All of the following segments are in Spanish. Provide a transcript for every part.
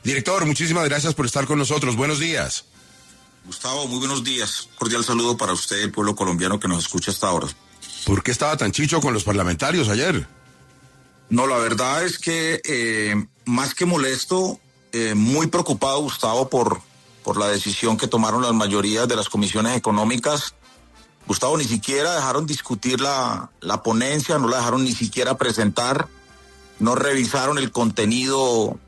Director, muchísimas gracias por estar con nosotros. Buenos días. Gustavo, muy buenos días. Cordial saludo para usted y el pueblo colombiano que nos escucha hasta ahora. ¿Por qué estaba tan chicho con los parlamentarios ayer? No, la verdad es que más que molesto, muy preocupado, Gustavo, por la decisión que tomaron las mayorías de las comisiones económicas. Gustavo, ni siquiera dejaron discutir la ponencia, no la dejaron ni siquiera presentar, no revisaron el contenido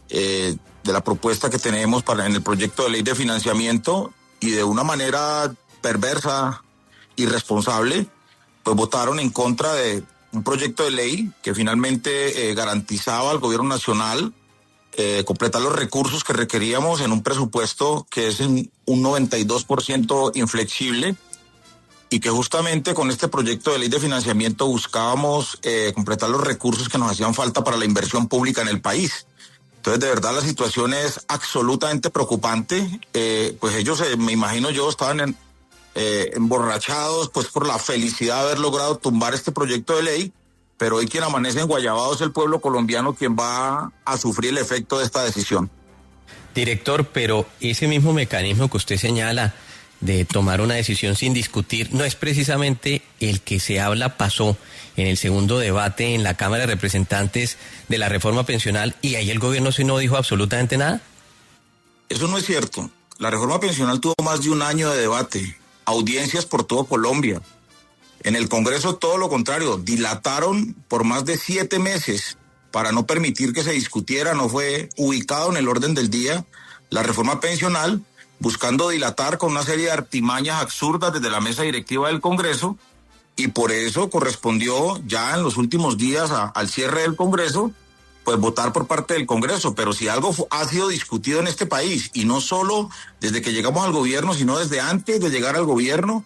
de la propuesta que tenemos en el proyecto de ley de financiamiento, y de una manera perversa, irresponsable, pues votaron en contra de un proyecto de ley que finalmente garantizaba al gobierno nacional completar los recursos que requeríamos en un presupuesto que es en un 92% inflexible, y que justamente con este proyecto de ley de financiamiento buscábamos completar los recursos que nos hacían falta para la inversión pública en el país. Entonces, de verdad, la situación es absolutamente preocupante. Pues ellos, me imagino yo, estaban emborrachados pues por la felicidad de haber logrado tumbar este proyecto de ley, pero hoy quien amanece en Guayabado es el pueblo colombiano, quien va a sufrir el efecto de esta decisión. Director, pero ese mismo mecanismo que usted señala de tomar una decisión sin discutir no es precisamente el que se pasó en el segundo debate en la Cámara de Representantes de la reforma pensional, y ahí el gobierno sí no dijo absolutamente nada. Eso no es cierto. La reforma pensional tuvo más de un año de debate, audiencias por todo Colombia. En el Congreso todo lo contrario, dilataron por más de 7 meses para no permitir que se discutiera. No fue ubicado en el orden del día la reforma pensional, buscando dilatar con una serie de artimañas absurdas desde la mesa directiva del Congreso, y por eso correspondió ya en los últimos días al cierre del Congreso, pues votar por parte del Congreso. Pero si algo ha sido discutido en este país, y no solo desde que llegamos al gobierno, sino desde antes de llegar al gobierno,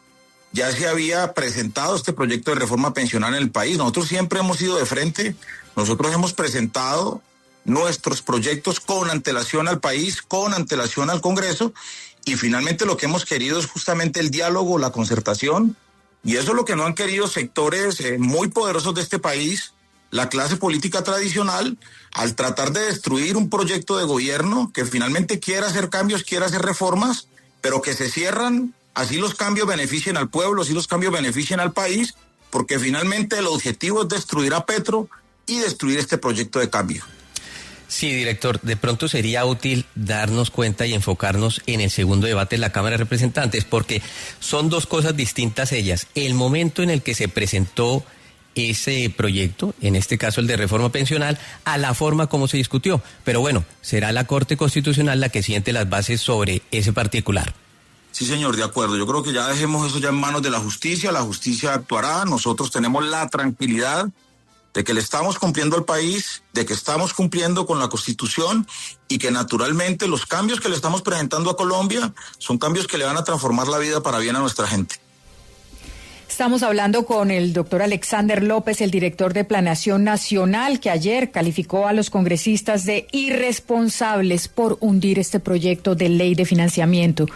ya se había presentado este proyecto de reforma pensional en el país. Nosotros siempre hemos ido de frente, nosotros hemos presentado nuestros proyectos con antelación al país, con antelación al Congreso, y finalmente lo que hemos querido es justamente el diálogo, la concertación, y eso es lo que no han querido sectores muy poderosos de este país, la clase política tradicional, al tratar de destruir un proyecto de gobierno que finalmente quiere hacer cambios, quiere hacer reformas, pero que se cierran, así los cambios beneficien al pueblo, así los cambios beneficien al país, porque finalmente el objetivo es destruir a Petro y destruir este proyecto de cambio. Sí, director, de pronto sería útil darnos cuenta y enfocarnos en el segundo debate de la Cámara de Representantes, porque son dos cosas distintas ellas. El momento en el que se presentó ese proyecto, en este caso el de reforma pensional, a la forma como se discutió. Pero bueno, será la Corte Constitucional la que siente las bases sobre ese particular. Sí, señor, de acuerdo. Yo creo que ya dejemos eso ya en manos de la justicia actuará. Nosotros tenemos la tranquilidad de que le estamos cumpliendo al país, de que estamos cumpliendo con la Constitución, y que naturalmente los cambios que le estamos presentando a Colombia son cambios que le van a transformar la vida para bien a nuestra gente. Estamos hablando con el doctor Alexander López, el director de Planeación Nacional, que ayer calificó a los congresistas de irresponsables por hundir este proyecto de ley de financiamiento.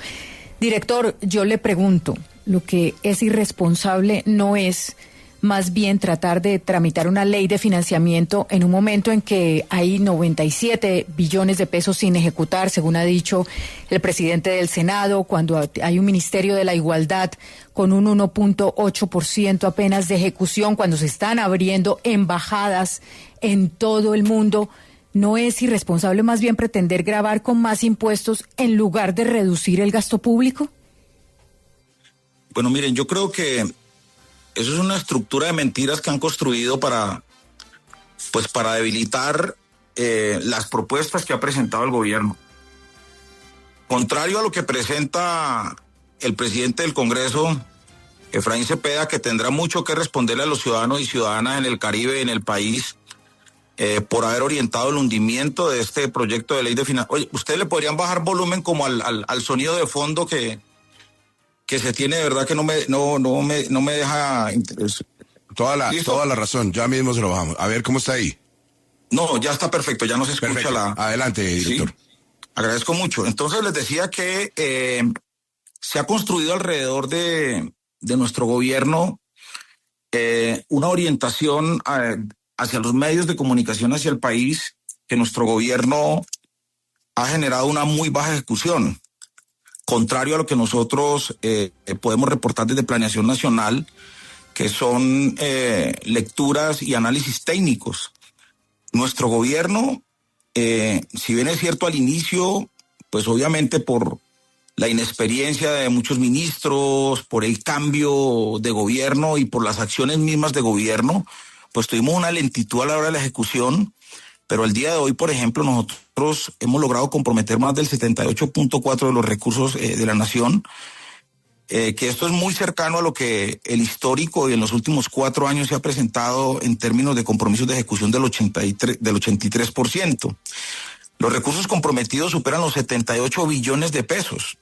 Director, yo le pregunto, lo que es irresponsable no es más bien tratar de tramitar una ley de financiamiento en un momento en que hay 97 billones de pesos sin ejecutar, según ha dicho el presidente del Senado, cuando hay un Ministerio de la Igualdad con un 1.8% apenas de ejecución, cuando se están abriendo embajadas en todo el mundo. ¿No es irresponsable más bien pretender gravar con más impuestos en lugar de reducir el gasto público? Bueno, miren, yo creo que eso es una estructura de mentiras que han construido para debilitar las propuestas que ha presentado el gobierno. Contrario a lo que presenta el presidente del Congreso, Efraín Cepeda, que tendrá mucho que responderle a los ciudadanos y ciudadanas en el Caribe y en el país por haber orientado el hundimiento de este proyecto de ley de financiamiento. Oye, ¿ustedes le podrían bajar volumen como al sonido de fondo que se tiene? De verdad que no me deja. Toda la razón, ya mismo se lo bajamos. A ver, ¿cómo está ahí? No, ya está perfecto, ya no se escucha. Perfecto. Adelante, director. Sí, agradezco mucho. Entonces les decía que se ha construido alrededor de nuestro gobierno una orientación hacia los medios de comunicación, hacia el país, que nuestro gobierno ha generado una muy baja ejecución. Contrario a lo que nosotros podemos reportar desde Planeación Nacional, que son lecturas y análisis técnicos. Nuestro gobierno, si bien es cierto al inicio, pues obviamente por la inexperiencia de muchos ministros, por el cambio de gobierno y por las acciones mismas de gobierno, pues tuvimos una lentitud a la hora de la ejecución, pero el día de hoy, por ejemplo, nosotros hemos logrado comprometer más del 78.4% de los recursos de la nación, que esto es muy cercano a lo que el histórico y en los últimos 4 años se ha presentado en términos de compromisos de ejecución del 83%. Los recursos comprometidos superan los 78 billones de pesos.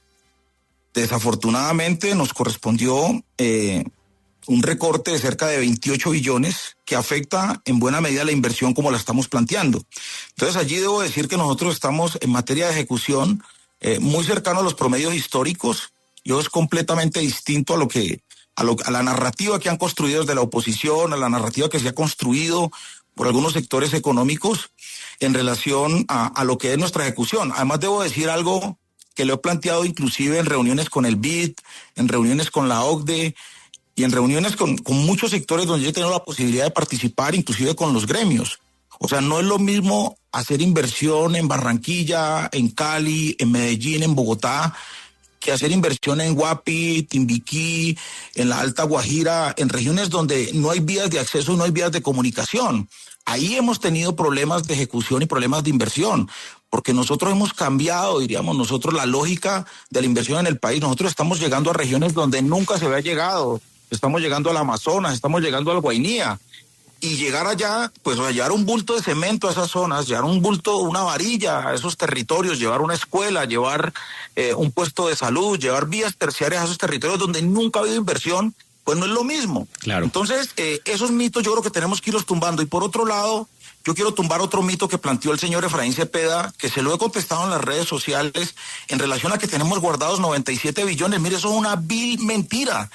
Desafortunadamente nos correspondió un recorte de cerca de 28 billones que afecta en buena medida la inversión como la estamos planteando. Entonces allí debo decir que nosotros estamos en materia de ejecución muy cercano a los promedios históricos y es completamente distinto a la narrativa que han construido desde la oposición, a la narrativa que se ha construido por algunos sectores económicos en relación a lo que es nuestra ejecución. Además debo decir algo que lo he planteado inclusive en reuniones con el BID, en reuniones con la OCDE y en reuniones con muchos sectores donde yo he tenido la posibilidad de participar, inclusive con los gremios. O sea, no es lo mismo hacer inversión en Barranquilla, en Cali, en Medellín, en Bogotá, que hacer inversión en Guapi, Timbiquí, en la Alta Guajira, en regiones donde no hay vías de acceso y no hay vías de comunicación. Ahí hemos tenido problemas de ejecución y problemas de inversión, porque nosotros hemos cambiado, diríamos nosotros, la lógica de la inversión en el país. Nosotros estamos llegando a regiones donde nunca se había llegado. Estamos llegando al Amazonas, estamos llegando al Guainía. Y llegar allá, pues llevar un bulto de cemento a esas zonas, llevar un bulto, una varilla a esos territorios, llevar una escuela, llevar un puesto de salud, llevar vías terciarias a esos territorios donde nunca ha habido inversión, pues no es lo mismo. Claro. Entonces, esos mitos yo creo que tenemos que irlos tumbando. Y por otro lado, yo quiero tumbar otro mito que planteó el señor Efraín Cepeda, que se lo he contestado en las redes sociales, en relación a que tenemos guardados 97 billones. Mire, eso es una vil mentira.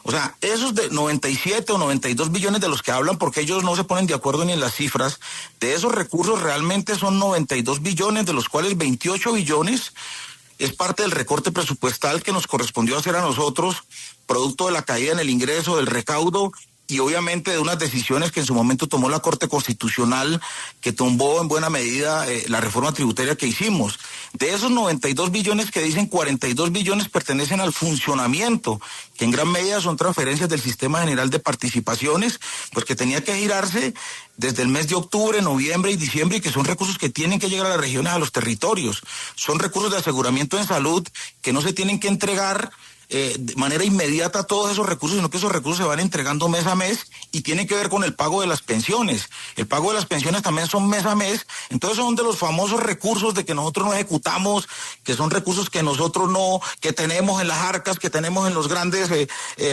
O sea, esos de 97 o 92 billones de los que hablan, porque ellos no se ponen de acuerdo ni en las cifras, de esos recursos realmente son 92 billones, de los cuales 28 billones es parte del recorte presupuestal que nos correspondió hacer a nosotros, producto de la caída en el ingreso, del recaudo y obviamente de unas decisiones que en su momento tomó la Corte Constitucional, que tumbó en buena medida la reforma tributaria que hicimos. De esos 92 billones que dicen, 42 billones pertenecen al funcionamiento, que en gran medida son transferencias del Sistema General de Participaciones, pues que tenía que girarse desde el mes de octubre, noviembre y diciembre, y que son recursos que tienen que llegar a las regiones, a los territorios. Son recursos de aseguramiento en salud que no se tienen que entregar de manera inmediata todos esos recursos, sino que esos recursos se van entregando mes a mes y tienen que ver con el pago de las pensiones. El pago de las pensiones también son mes a mes, entonces son de los famosos recursos de que nosotros no ejecutamos, que son recursos que nosotros no, que tenemos en las arcas, que tenemos en los grandes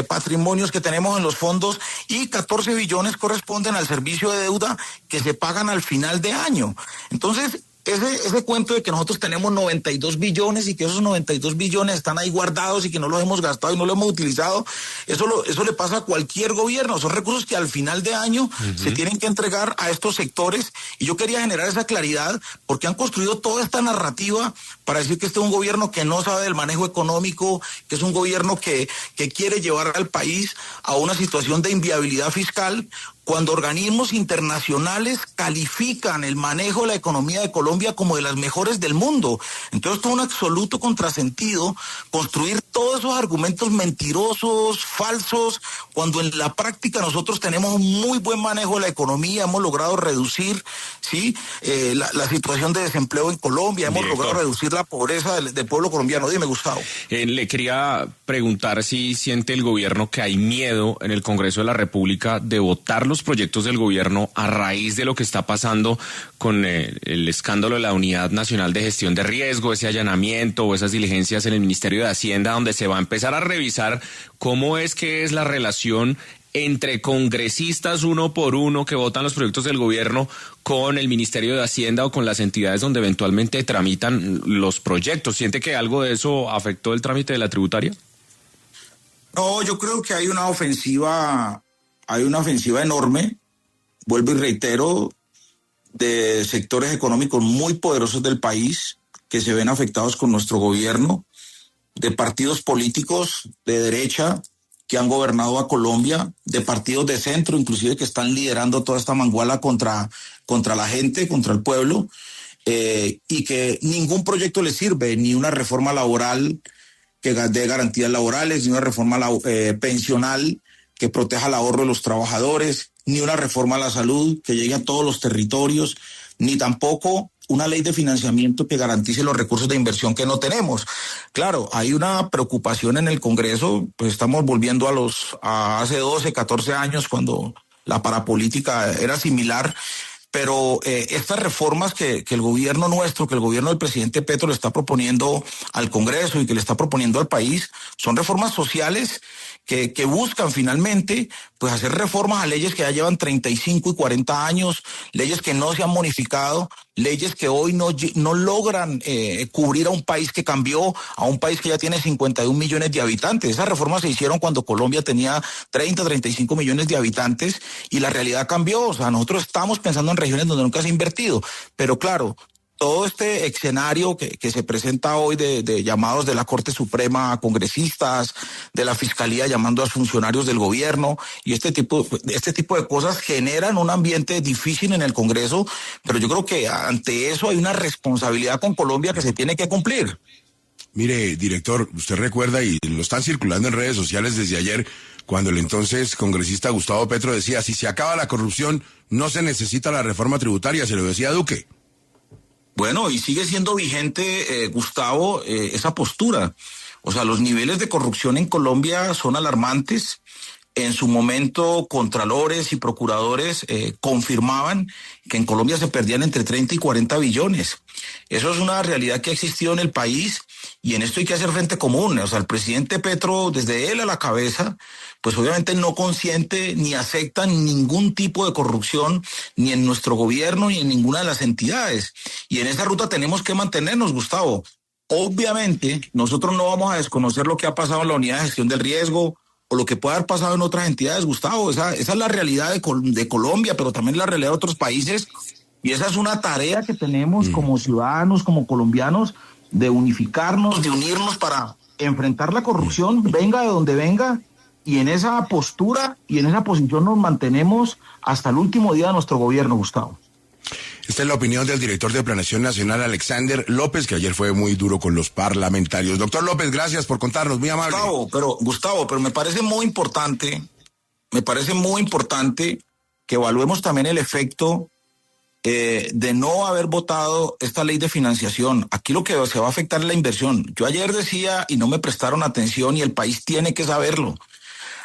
patrimonios que tenemos en los fondos, y 14 billones corresponden al servicio de deuda que se pagan al final de año. Entonces, ese cuento de que nosotros tenemos 92 billones y que esos 92 billones están ahí guardados y que no los hemos gastado y no los hemos utilizado, eso le pasa a cualquier gobierno. Son recursos que al final de año se tienen que entregar a estos sectores, y yo quería generar esa claridad porque han construido toda esta narrativa para decir que este es un gobierno que no sabe del manejo económico, que es un gobierno que quiere llevar al país a una situación de inviabilidad fiscal, cuando organismos internacionales califican el manejo de la economía de Colombia como de las mejores del mundo. Entonces, todo un absoluto contrasentido construir todos esos argumentos mentirosos, falsos, cuando en la práctica nosotros tenemos un muy buen manejo de la economía, hemos logrado reducir la situación de desempleo en Colombia, hemos logrado reducir la pobreza del pueblo colombiano. Dime, Gustavo. Le quería preguntar si siente el gobierno que hay miedo en el Congreso de la República de votar los proyectos del gobierno a raíz de lo que está pasando con el escándalo de la Unidad Nacional de Gestión de Riesgo, ese allanamiento o esas diligencias en el Ministerio de Hacienda, donde se va a empezar a revisar cómo es que es la relación entre congresistas uno por uno que votan los proyectos del gobierno con el Ministerio de Hacienda o con las entidades donde eventualmente tramitan los proyectos. ¿Siente que algo de eso afectó el trámite de la tributaria? No, yo creo que hay una ofensiva enorme, vuelvo y reitero, de sectores económicos muy poderosos del país, que se ven afectados con nuestro gobierno, de partidos políticos de derecha que han gobernado a Colombia, de partidos de centro, inclusive que están liderando toda esta manguala contra la gente, contra el pueblo, y que ningún proyecto les sirve, ni una reforma laboral que dé garantías laborales, ni una reforma pensional que proteja el ahorro de los trabajadores, ni una reforma a la salud que llegue a todos los territorios, ni tampoco una ley de financiamiento que garantice los recursos de inversión que no tenemos. Claro, hay una preocupación en el Congreso, pues estamos volviendo a hace 12, 14 años cuando la parapolítica era similar, pero estas reformas que el gobierno nuestro, que el gobierno del presidente Petro le está proponiendo al Congreso y que le está proponiendo al país, son reformas sociales que buscan finalmente pues hacer reformas a leyes que ya llevan 35 y 40 años, leyes que no se han modificado, leyes que hoy no logran cubrir a un país que cambió, a un país que ya tiene 51 millones de habitantes. Esas reformas se hicieron cuando Colombia tenía 30, 35 millones de habitantes y la realidad cambió. O sea, nosotros estamos pensando en regiones donde nunca se ha invertido, pero claro, todo este escenario que se presenta hoy de llamados de la Corte Suprema a congresistas, de la Fiscalía llamando a funcionarios del gobierno, y este tipo de cosas generan un ambiente difícil en el Congreso, pero yo creo que ante eso hay una responsabilidad con Colombia que se tiene que cumplir. Mire, director, usted recuerda, y lo están circulando en redes sociales desde ayer, cuando el entonces congresista Gustavo Petro decía, si se acaba la corrupción, no se necesita la reforma tributaria, se lo decía Duque. Bueno, y sigue siendo vigente, Gustavo, esa postura. O sea, los niveles de corrupción en Colombia son alarmantes. En su momento, contralores y procuradores confirmaban que en Colombia se perdían entre 30 y 40 billones. Eso es una realidad que ha existido en el país y en esto hay que hacer frente común. O sea, el presidente Petro, desde él a la cabeza, pues obviamente no consiente ni acepta ningún tipo de corrupción, ni en nuestro gobierno, ni en ninguna de las entidades. Y en esa ruta tenemos que mantenernos, Gustavo. Obviamente, nosotros no vamos a desconocer lo que ha pasado en la unidad de gestión del riesgo, o lo que puede haber pasado en otras entidades, Gustavo. Esa es la realidad de Colombia, pero también la realidad de otros países. Y esa es una tarea que tenemos como ciudadanos, como colombianos, de unificarnos, de unirnos para enfrentar la corrupción, venga de donde venga, y en esa postura y en esa posición nos mantenemos hasta el último día de nuestro gobierno, Gustavo. Esta es la opinión del director de Planeación Nacional, Alexander López, que ayer fue muy duro con los parlamentarios. Doctor López, gracias por contarnos, muy amable. Gustavo, pero me parece muy importante que evaluemos también el efecto de no haber votado esta ley de financiación. Aquí lo que se va a afectar es la inversión. Yo ayer decía y no me prestaron atención y el país tiene que saberlo.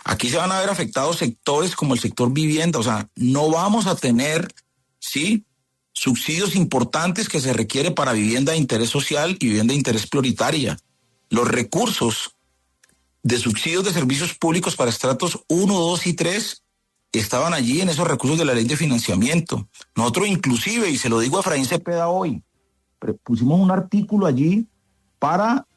Aquí se van a ver afectados sectores como el sector vivienda, o sea, no vamos a tener, ¿sí?, subsidios importantes que se requiere para vivienda de interés social y vivienda de interés prioritaria. Los recursos de subsidios de servicios públicos para estratos 1, 2 y 3 estaban allí en esos recursos de la ley de financiamiento. Nosotros inclusive, y se lo digo a Efraín Cepeda hoy, pusimos un artículo allí para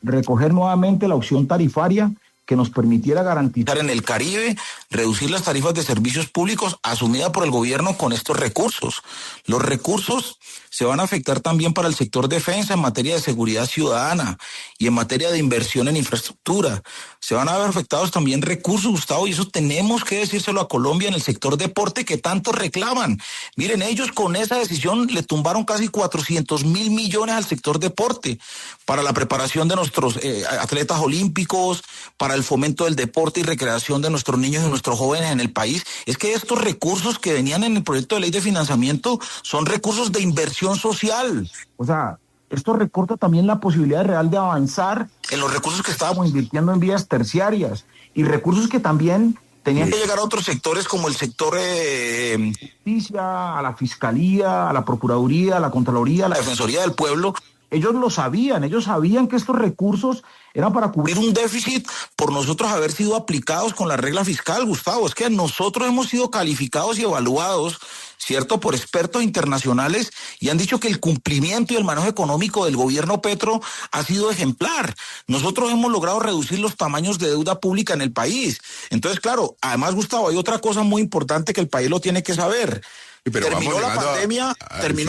recoger nuevamente la opción tarifaria que nos permitiera garantizar en el Caribe, reducir las tarifas de servicios públicos asumidas por el gobierno con estos recursos. Los recursos se van a afectar también para el sector defensa en materia de seguridad ciudadana y en materia de inversión en infraestructura. Se van a ver afectados también recursos, Gustavo, y eso tenemos que decírselo a Colombia en el sector deporte que tanto reclaman. Miren, ellos con esa decisión le tumbaron casi 400.000 millones al sector deporte para la preparación de nuestros atletas olímpicos, para el fomento del deporte y recreación de nuestros niños y nuestros jóvenes en el país. Es que estos recursos que venían en el proyecto de ley de financiamiento son recursos de inversión social. O sea, esto recorta también la posibilidad real de avanzar en los recursos que estábamos invirtiendo en vías terciarias y recursos que también tenían que llegar a otros sectores como el sector justicia, a la Fiscalía, a la Procuraduría, a la Contraloría, a la Defensoría del Pueblo. Ellos lo sabían, ellos sabían que estos recursos eran para cubrir un déficit por nosotros haber sido aplicados con la regla fiscal, Gustavo. Es que nosotros hemos sido calificados y evaluados, ¿cierto?, por expertos internacionales y han dicho que el cumplimiento y el manejo económico del gobierno Petro ha sido ejemplar. Nosotros hemos logrado reducir los tamaños de deuda pública en el país. Entonces, claro, además, Gustavo, hay otra cosa muy importante que el país lo tiene que saber. pero terminó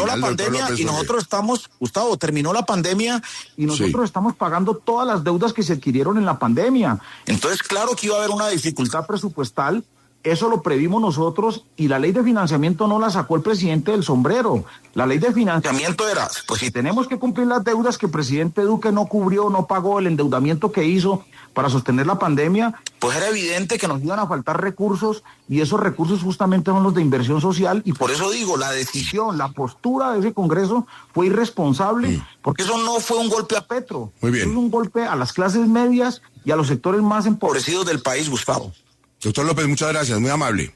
la pandemia, y nosotros estamos, Gustavo, terminó la pandemia y nosotros estamos pagando todas las deudas que se adquirieron en la pandemia. Entonces, claro que iba a haber una dificultad presupuestal. Eso lo previmos nosotros y la ley de financiamiento no la sacó el presidente del sombrero. La ley de financiamiento era, pues si tenemos que cumplir las deudas que el presidente Duque no cubrió, no pagó el endeudamiento que hizo para sostener la pandemia, pues era evidente que nos iban a faltar recursos y esos recursos justamente son los de inversión social y por eso digo, la decisión, la postura de ese Congreso fue irresponsable porque eso no fue un golpe a Petro. Muy bien. Fue un golpe a las clases medias y a los sectores más empobrecidos del país, Gustavo. Doctor López, muchas gracias, muy amable.